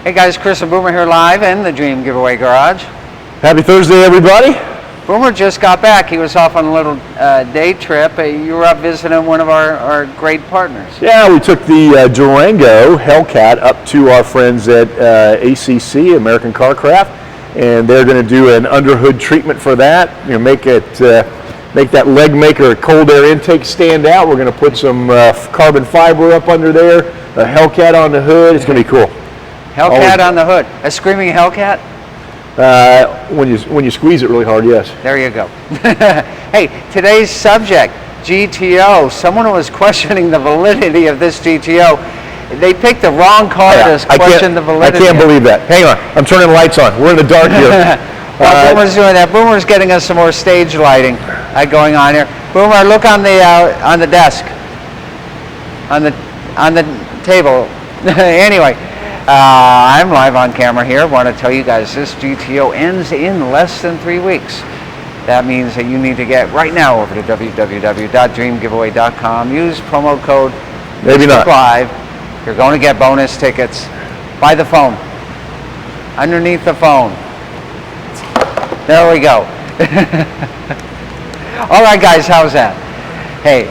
Hey guys, Chris and Boomer here live in the Dream Giveaway Garage. Happy Thursday, everybody. Boomer just got back. He was off on a little day trip. You were up visiting one of our great partners. Yeah, we took the Durango Hellcat up to our friends at ACC, American Car Craft, and they're going to do an underhood treatment for that. You know, make that leg maker cold air intake stand out. We're going to put some carbon fiber up under there, a Hellcat on the hood. It's going to be cool. Hellcat on the hood. A screaming Hellcat? When you squeeze it really hard, yes. There you go. Hey, today's subject, GTO. Someone was questioning the validity of this GTO. They picked the wrong car to question the validity. I can't believe that. Hang on, I'm turning the lights on. We're in the dark here. While Boomer's doing that, Boomer's getting us some more stage lighting going on here. Boomer, look on the desk, on the table. Anyway. I'm live on camera here. I want to tell you guys this GTO ends in less than 3 weeks. That means that you need to get right now over to www.dreamgiveaway.com. Use promo code Maybe not Live. You're going to get bonus tickets by the phone. Underneath the phone. There we go. All right, guys, how's that? Hey,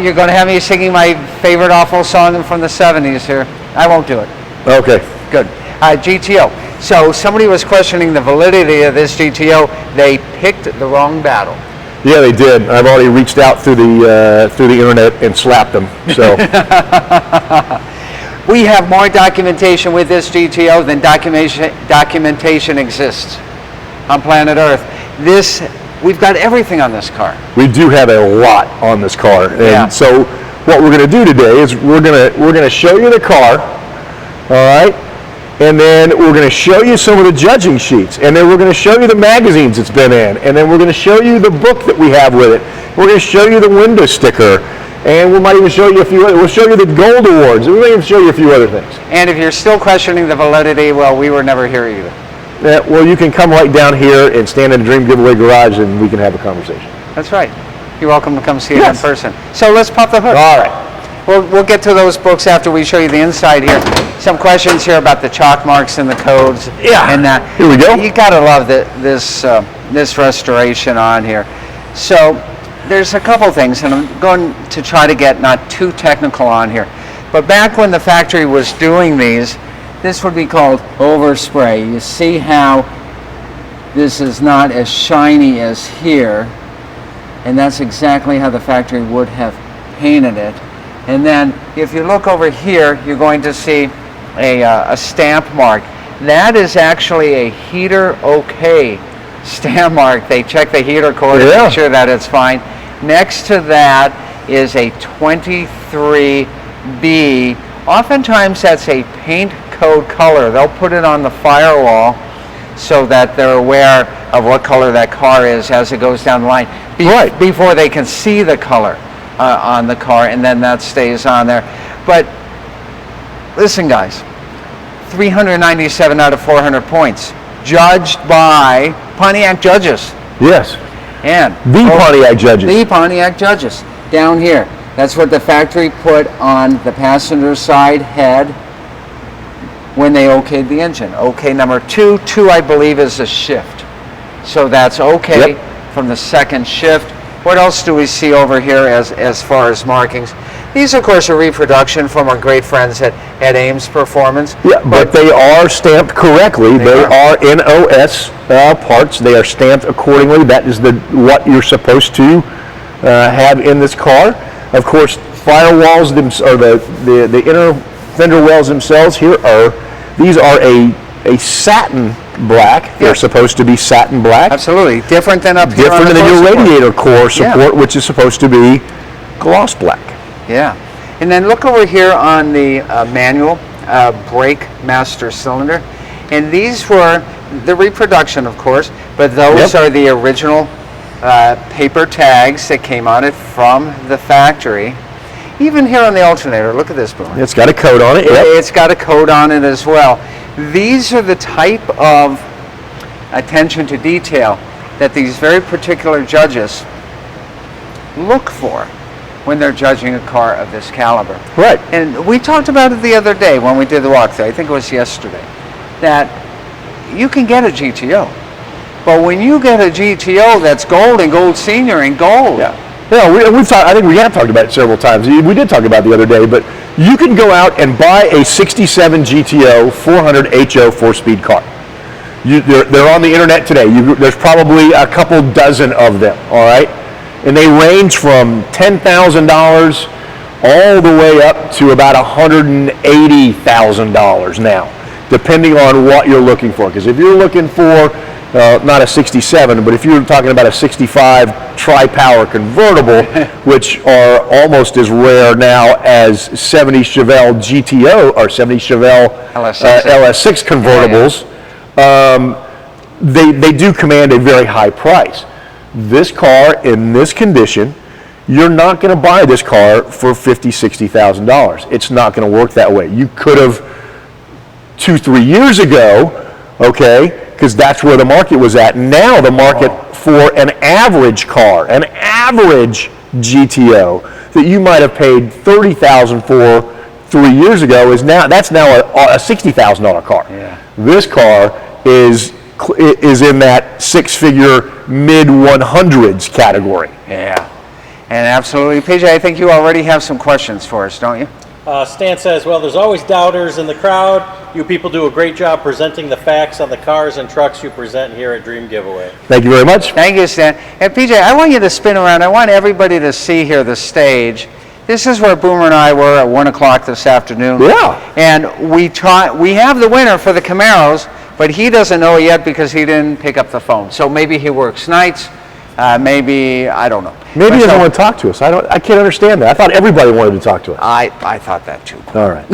you're going to have me singing my favorite awful song from the 70s here. I won't do it. Okay. Good. GTO. So somebody was questioning the validity of this GTO. They picked the wrong battle. Yeah, they did. I've already reached out through the internet and slapped them. So we have more documentation with this GTO than documentation exists on planet Earth. We've got everything on this car. We do have a lot on this car, and so what we're going to do today is we're going to show you the car, all right, and then we're going to show you some of the judging sheets, and then we're going to show you the magazines it's been in, and then we're going to show you the book that we have with it. We're going to show you the window sticker, and we might even show you we'll show you the gold awards, and we might even show you a few other things. And if you're still questioning the validity, well, we were never here either. Yeah, well, you can come right down here and stand in the Dream Giveaway Garage, and we can have a conversation. That's right. You're welcome to come see it in person. So let's pop the hood. All right. We'll get to those books after we show you the inside here. Some questions here about the chalk marks and the codes. Yeah. And here we go. You gotta love this restoration on here. So there's a couple things, and I'm going to try to get not too technical on here. But back when the factory was doing these, this would be called overspray. You see how this is not as shiny as here, and that's exactly how the factory would have painted it. And then if you look over here, you're going to see a stamp mark. That is actually a heater okay stamp mark. They check the heater core to make sure that it's fine. Next to that is a 23B. Oftentimes that's a paint code color. They'll put it on the firewall so that they're aware of what color that car is as it goes down the line before they can see the color on the car, and then that stays on there. But listen, guys, 397 out of 400 points judged by Pontiac judges. Yes. And Pontiac judges. The Pontiac judges down here. That's what the factory put on the passenger side head when they okayed the engine. Okay, number two I believe is a shift. So that's okay from the second shift. What else do we see over here as far as markings? These, of course, are reproduction from our great friends at Ames Performance. Yeah, but they are stamped correctly. They are NOS parts. They are stamped accordingly. That is what you're supposed to have in this car. Of course, firewalls, or the inner fender wells themselves here these are a satin black. They're supposed to be satin black. Absolutely. Different than up here. Different than your radiator core support, which is supposed to be gloss black. Yeah. And then look over here on the manual brake master cylinder. And these were the reproduction, of course, but those are the original paper tags that came on it from the factory. Even here on the alternator, look at this, Boomer. It's got a code on it. It's got a code on it as well. These are the type of attention to detail that these very particular judges look for. when they're judging a car of this caliber. Right. And we talked about it the other day when we did the walkthrough, I think it was yesterday, that you can get a GTO. But when you get a GTO that's gold and gold senior and gold. Yeah. We've talked, I think we have talked about it several times. We did talk about it the other day, but you can go out and buy a 67 GTO 400 HO 4-speed car. They're on the internet today. There's probably a couple dozen of them, all right? And they range from $10,000 all the way up to about $180,000 now, depending on what you're looking for. Because if you're looking for not a 67, but if you're talking about a 65 tri-power convertible, which are almost as rare now as 70 Chevelle GTO or 70 Chevelle LS6 convertibles, they do command a very high price. This car in this condition, you're not going to buy this car for $50,000, $60,000. It's not going to work that way. You could have 2-3 years ago, okay, because that's where the market was at. Now the market for an average car, an average GTO that you might have paid $30,000 for 3 years ago that's now a $60,000 car. Yeah. This car is in that six-figure mid-100s category. Yeah, and absolutely. PJ, I think you already have some questions for us, don't you? Stan says, well, there's always doubters in the crowd. You people do a great job presenting the facts on the cars and trucks you present here at Dream Giveaway. Thank you very much. Thank you, Stan. And PJ, I want you to spin around. I want everybody to see here the stage. This is where Boomer and I were at 1 o'clock this afternoon. Yeah. And we have the winner for the Camaros, but he doesn't know it yet because he didn't pick up the phone. So maybe he works nights. Maybe, I don't know. Maybe he doesn't want to talk to us. I can't understand that. I thought everybody wanted to talk to us. I thought that too. All right.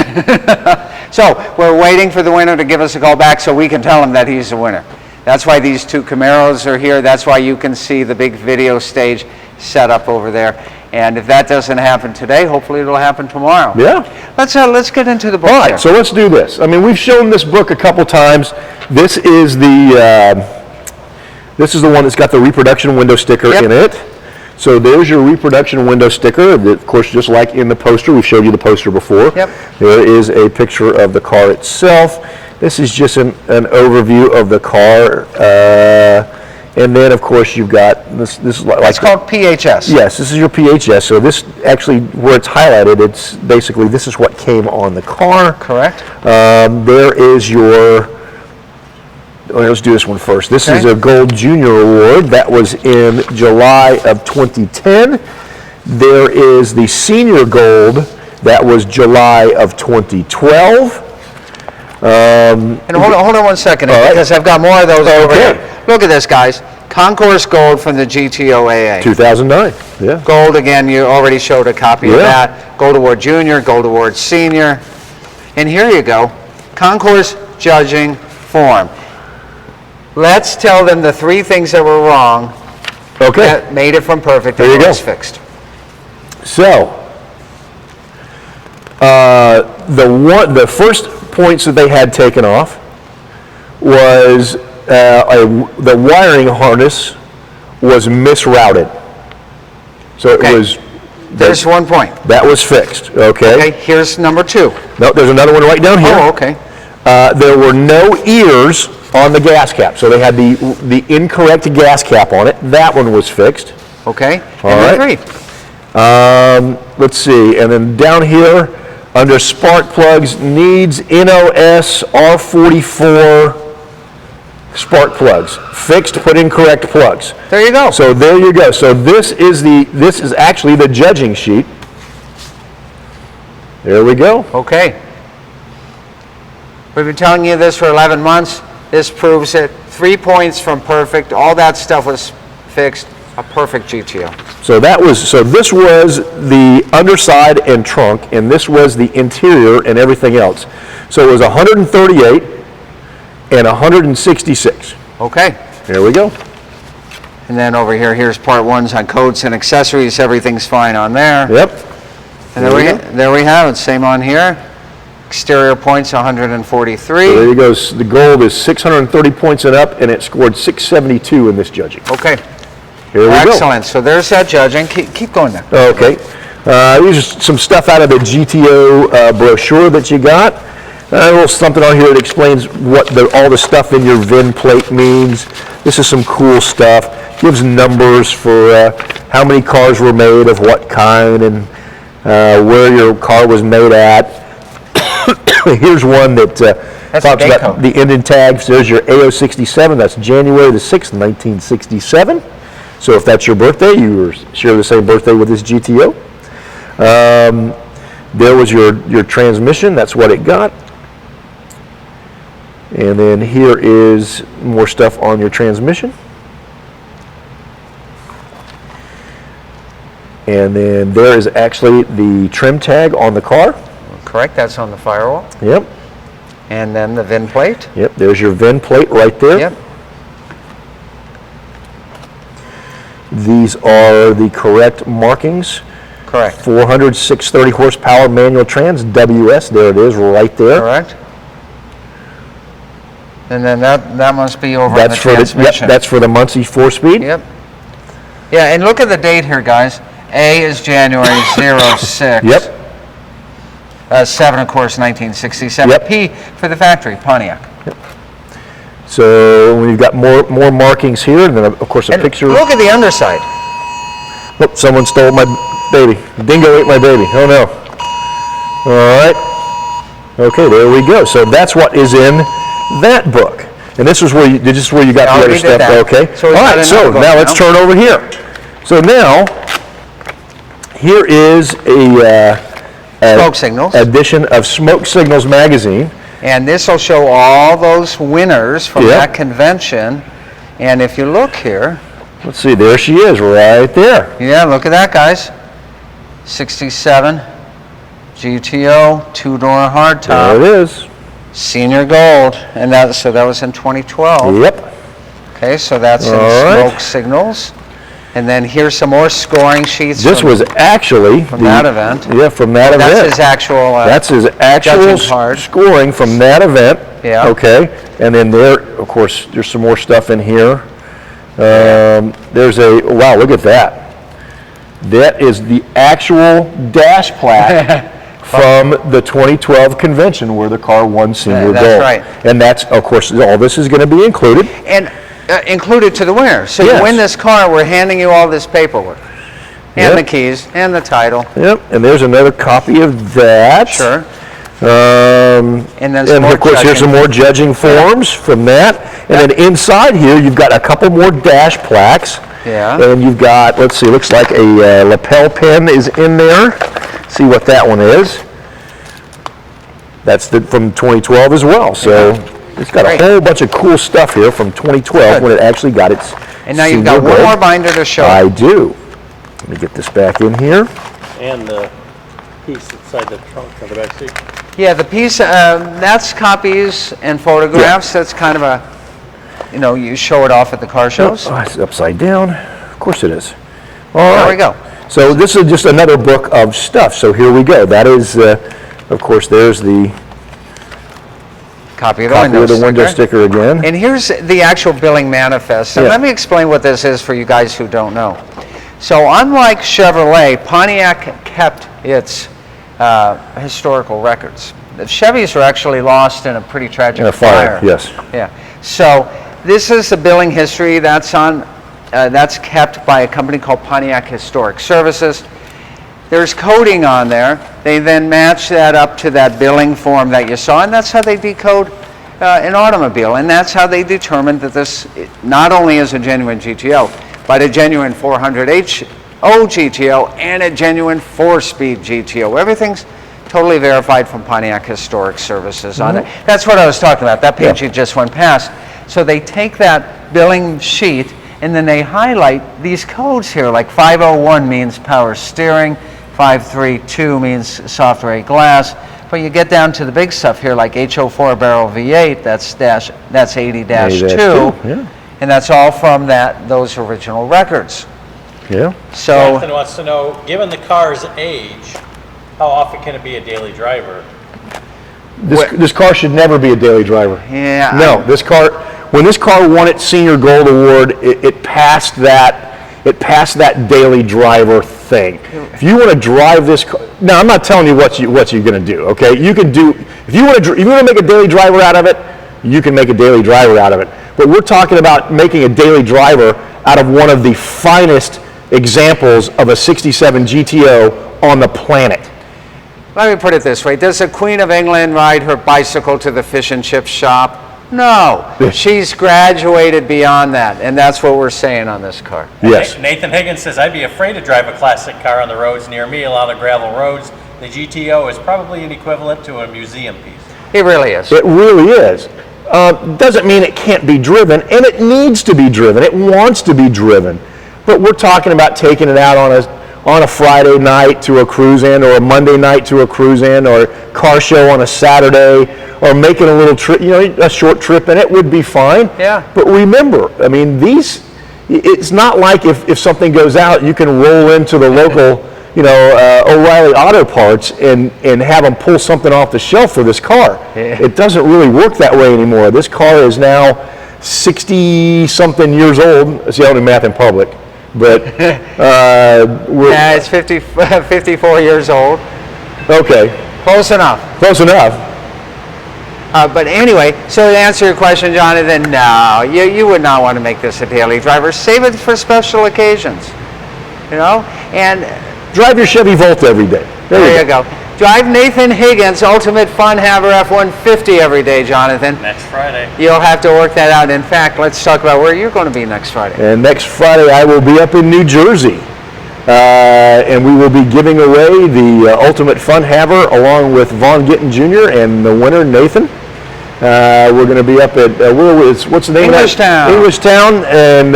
So we're waiting for the winner to give us a call back so we can tell him that he's the winner. That's why these two Camaros are here. That's why you can see the big video stage set up over there. And if that doesn't happen today, hopefully it'll happen tomorrow. Yeah. Let's get into the book. All right, here. so let's do this. I mean, we've shown this book a couple times. This is the one that's got the reproduction window sticker in it. So there's your reproduction window sticker. Of course, just like in the poster, we've showed you the poster before. Yep. There is a picture of the car itself. This is just an overview of the car. And then, of course, you've got this is like it's called PHS. Yes, this is your PHS. So this actually, where it's highlighted, it's basically this is what came on the car. Correct. There is your. Let's do this one first. This is a Gold Junior Award that was in July of 2010. There is the Senior Gold that was July of 2012. And hold on 1 second, because I've got more of those over here. Look at this, guys. Concourse Gold from the GTO-AA. 2009, yeah. Gold, again, you already showed a copy of that. Gold Award Junior, Gold Award Senior. And here you go. Concourse Judging Form. Let's tell them the 3 things that were wrong that made it from perfect and was fixed. So, the first points that they had taken off was the wiring harness was misrouted. So it was. There's 1 point. That was fixed. Okay. Here's number 2. No, there's another one right down here. Oh, okay. There were no ears on the gas cap, so they had the incorrect gas cap on it. That one was fixed. Okay. All right. Number 3. Let's see, and then down here under spark plugs needs NOS R44 spark plugs. Fixed but incorrect plugs. There you go. So there you go. So this is actually the judging sheet. There we go. Okay. We've been telling you this for 11 months. This proves it. 3 points from perfect. All that stuff was fixed. A perfect GTO. So this was the underside and trunk, and this was the interior and everything else. So it was 138 and 166. Okay. There we go. And then over here, here's part 1s on coats and accessories. Everything's fine on there. Yep. And there we have it. Same on here. Exterior points 143. So there you go. The gold is 630 points and up, and it scored 672 in this judging. Okay. Here we go. Excellent. So there's that judging. Keep going there. Okay. These are some stuff out of the GTO brochure that you got. A little something on here that explains what all the stuff in your VIN plate means. This is some cool stuff. Gives numbers for how many cars were made of what kind and where your car was made at. Here's one that talks about the engine tags. There's your AO67. That's January the 6th, 1967. So if that's your birthday, you share the same birthday with this GTO. There was your transmission. That's what it got. And then here is more stuff on your transmission. And then there is actually the trim tag on the car. Correct, that's on the firewall. Yep. And then the VIN plate. Yep, there's your VIN plate right there. Yep. These are the correct markings. Correct. 400, 630 horsepower manual trans, WS, there it is, right there. Correct. And then that must be over That's in the for transmission. Yep, that's for the Muncie 4-speed. Yep. Yeah, and look at the date here, guys. A is January 06. Yep. 7, of course, 1967. Yep. P for the factory, Pontiac. Yep. So we've got more markings here, and then of course a And picture. look at the underside. Oh, someone stole my baby. Dingo ate my baby. Oh no. All right. Okay, there we go. So that's what is in that book. And this is where you got the other stuff. Okay. So all right. So now let's turn over here. So now here is a Smoke signals. edition of Smoke Signals magazine. And this will show all those winners from that convention. And if you look here. Let's see, there she is right there. Yeah, look at that, guys. 67 GTO, two-door hardtop. There it is. Senior gold. And that was in 2012. Yep. Okay, so that's in Smoke Signals. And then here's some more scoring sheets. This was actually from that event. Yeah, from that event. That's his actual. That's his actual scoring from that event. Yeah. Okay. And then there, of course, there's some more stuff in here. There's wow, look at that. That is the actual dash plaque from the 2012 convention where the car won senior gold. That's right. And that's, of course, all this is going to be included. And included to the winner. So you win this car, we're handing you all this paperwork. And the keys, and the title. Yep, and there's another copy of that. Sure. And of course, here's some more judging forms from that. And then inside here, you've got a couple more dash plaques. Yeah. And you've got, let's see, looks like a lapel pin is in there. See what that one is. That's from 2012 as well. So it's got a whole bunch of cool stuff here from 2012 when it actually got its. And now you've got one more binder to show. I do. Let me get this back in here. And the piece inside the trunk of the back seat. Yeah, the piece, that's copies and photographs. That's kind of a, you show it off at the car shows. Oh, it's upside down. Of course it is. All right. There we go. So this is just another book of stuff. So here we go. That is, of course, there's the copy of the window sticker again. And here's the actual billing manifest. And let me explain what this is for you guys who don't know. So unlike Chevrolet, Pontiac kept its historical records. The Chevys were actually lost in a pretty tragic fire. Yes. Yeah. So this is the billing history that's on. That's kept by a company called Pontiac Historic Services. There's coding on there. They then match that up to that billing form that you saw, and that's how they decode an automobile. And that's how they determined that this not only is a genuine GTO, but a genuine 400H GTO and a genuine 4-speed GTO. Everything's totally verified from Pontiac Historic Services on it. That's what I was talking about. That page you just went past. So they take that billing sheet and then they highlight these codes here, like 501 means power steering, 532 means soft rate glass. But you get down to the big stuff here, like HO4 barrel V8, that's 80-2. And that's all from those original records. Yeah. So Jonathan wants to know, given the car's age, how often can it be a daily driver? This car should never be a daily driver. Yeah. No, this car. When this car won its Senior Gold Award, it passed that daily driver thing. If you want to drive this car, now I'm not telling you what you're going to do. Okay, you can do if you want to make a daily driver out of it, you can make a daily driver out of it. But we're talking about making a daily driver out of one of the finest examples of a 67 GTO on the planet. Let me put it this way. Does the Queen of England ride her bicycle to the fish and chip shop? No. She's graduated beyond that, and that's what we're saying on this car. Yes. Nathan Higgins says, I'd be afraid to drive a classic car on the roads near me, a lot of gravel roads. The GTO is probably an equivalent to a museum piece. It really is. It really is. Doesn't mean it can't be driven, and it needs to be driven. It wants to be driven. But we're talking about taking it out on a Friday night to a cruise-in, or a Monday night to a cruise-in, or a car show on a Saturday, or making a little trip, a short trip, and it would be fine. Yeah. But remember, I mean, it's not like if something goes out, you can roll into the local, O'Reilly Auto Parts and have them pull something off the shelf for this car. Yeah. It doesn't really work that way anymore. This car is now 60-something years old. See, I don't do math in public. But it's 54 years old. Okay. Close enough. Close enough. But anyway, so to answer your question, Jonathan, no, you would not want to make this a daily driver. Save it for special occasions, and drive your Chevy Volt every day. There you go. Drive Nathan Higgins' Ultimate Fun Haver F-150 every day, Jonathan. Next Friday. You'll have to work that out. In fact, let's talk about where you're going to be next Friday. And next Friday I will be up in New Jersey. And we will be giving away the Ultimate Fun Haver along with Vaughn Gittin Jr. and the winner, Nathan. We're going to be up at, what's the name Englishtown. of that? Englishtown. And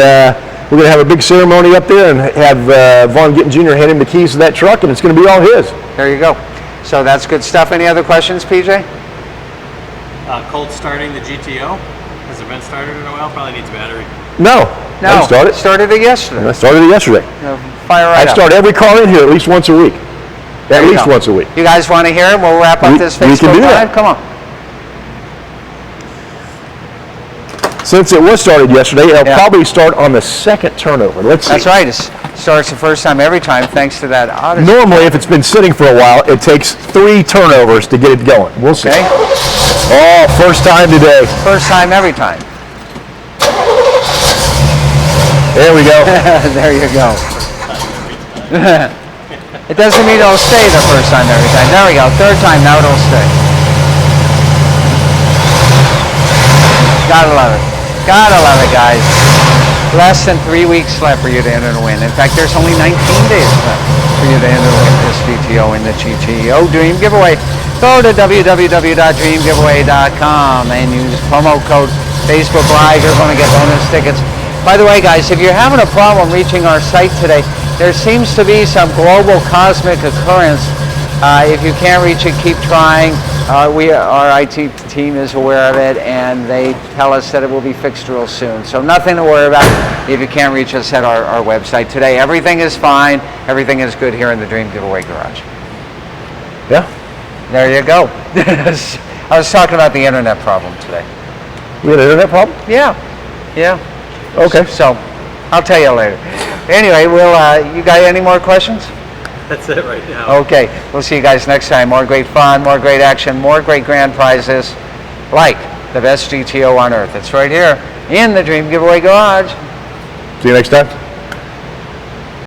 we're going to have a big ceremony up there and have Vaughn Gittin Jr. hand him the keys to that truck, and it's going to be all his. There you go. So that's good stuff. Any other questions, PJ? Cold starting the GTO. Has it been started in a while? Probably needs battery. No. I started. Started it yesterday. I started it yesterday. Fire right I start every car in here at least once a week. At least once a week. You guys want to hear it? We'll wrap up this we Facebook can do that. Live. Come on. Since it was started yesterday, it'll probably start on the second turnover. Let's see. That's right. It starts the first time every time, thanks to that Odyssey. Normally, if it's been sitting for a while, it takes 3 turnovers to get it going. We'll see. Okay. Oh, first time today. First time every time. There we go. There you go. It doesn't mean it'll stay the first time every time. There we go. Third time, now it'll stay. Gotta love it. Gotta love it, guys. Less than 3 weeks left for you to enter the win. In fact, there's only 19 days left for you to enter the win this GTO in the GTO Dream Giveaway. Go to www.dreamgiveaway.com and use promo code Facebook Live. You're going to get bonus tickets. By the way, guys, if you're having a problem reaching our site today, there seems to be some global cosmic occurrence. If you can't reach it, keep trying. Our IT team is aware of it, and they tell us that it will be fixed real soon. So nothing to worry about if you can't reach us at our website today. Everything is fine. Everything is good here in the Dream Giveaway Garage. Yeah. There you go. I was talking about the internet problem today. We had an internet problem? Yeah. Okay. So I'll tell you later. Anyway, you got any more questions? That's it right now. Okay, we'll see you guys next time. More great fun, more great action, more great grand prizes, like the best GTO on earth. It's right here in the Dream Giveaway Garage. See you next time.